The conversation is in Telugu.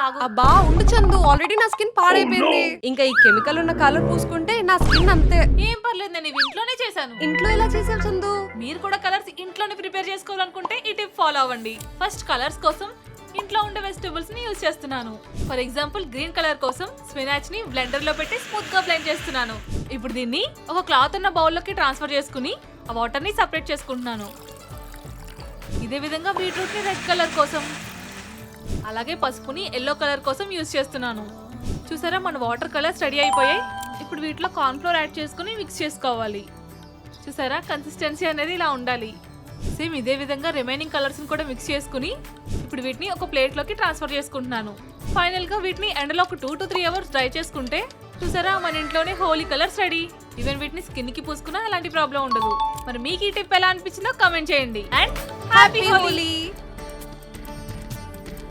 ఆగు. అబ్బా ఉండు చందు, ఆల్రెడీ నా స్కిన్ పాడైపోయింది. ఇంకా ఈ కెమికల్ ఉన్న కలర్ పూసుకుంటే నా స్కిన్ అంతే. ఏం పర్లేదు, నేను ఇవి ఇంట్లోనే చేశాను. ఇంట్లో ఎలా చేసావు చందు? మీరు కూడా కలర్స్ ఇంట్లోనే ప్రిపేర్ చేసుకోవాలనుకుంటే ఈ టిప్ ఫాలో అవ్వండి. ఫస్ట్ కలర్స్ కోసం ఇంట్లో ఉండే వెజిటబుల్స్ ని యూజ్ చేస్తున్నాను. ఫర్ ఎగ్జాంపుల్ గ్రీన్ కలర్ కోసం స్పినాచ్ ని బ్లెండర్ లో పెట్టి స్మూత్ గా బ్లెండ్ చేస్తున్నాను. ఇప్పుడు దీన్ని ఒక క్లాత్ ఉన్న బౌల్ లోకి ట్రాన్స్ఫర్ చేసుకుని ఆ వాటర్ ని సెపరేట్ చేసుకుంటున్నాను. ఇదే విధంగా బీట్రూట్ ని రెడ్ కలర్ కోసం, అలాగే పసుపుని ఎల్లో కలర్ కోసం యూజ్ చేస్తున్నాను. చూసారా, మన వాటర్ కలర్స్ రెడీ అయిపోయాయి. ఇప్పుడు వీటిలో కార్న్ ఫ్లోర్ యాడ్ చేసుకుని మిక్స్ చేసుకోవాలి. చూసారా, కన్సిస్టెన్సీ అనేది ఇలా ఉండాలి. సేమ్ ఇదే విధంగా రిమైనింగ్ కలర్స్ కూడా మిక్స్ చేసుకుని ఇప్పుడు వీటిని ఒక ప్లేట్ లోకి ట్రాన్స్ఫర్ చేసుకుంటున్నాను. ఫైనల్ గా వీటిని ఎండలో ఒక 2 to 3 అవర్స్ డ్రై చేసుకుంటే చూసారా, మన ఇంట్లోనే హోలీ కలర్స్ రెడీ. ఈవెన్ వీటిని స్కిన్ కి పూసుకున్నా ఎలాంటి ప్రాబ్లం ఉండదు. మరి మీకు ఈ టిప్ ఎలా అనిపించిందో కామెంట్ చేయండి. And happy Holi.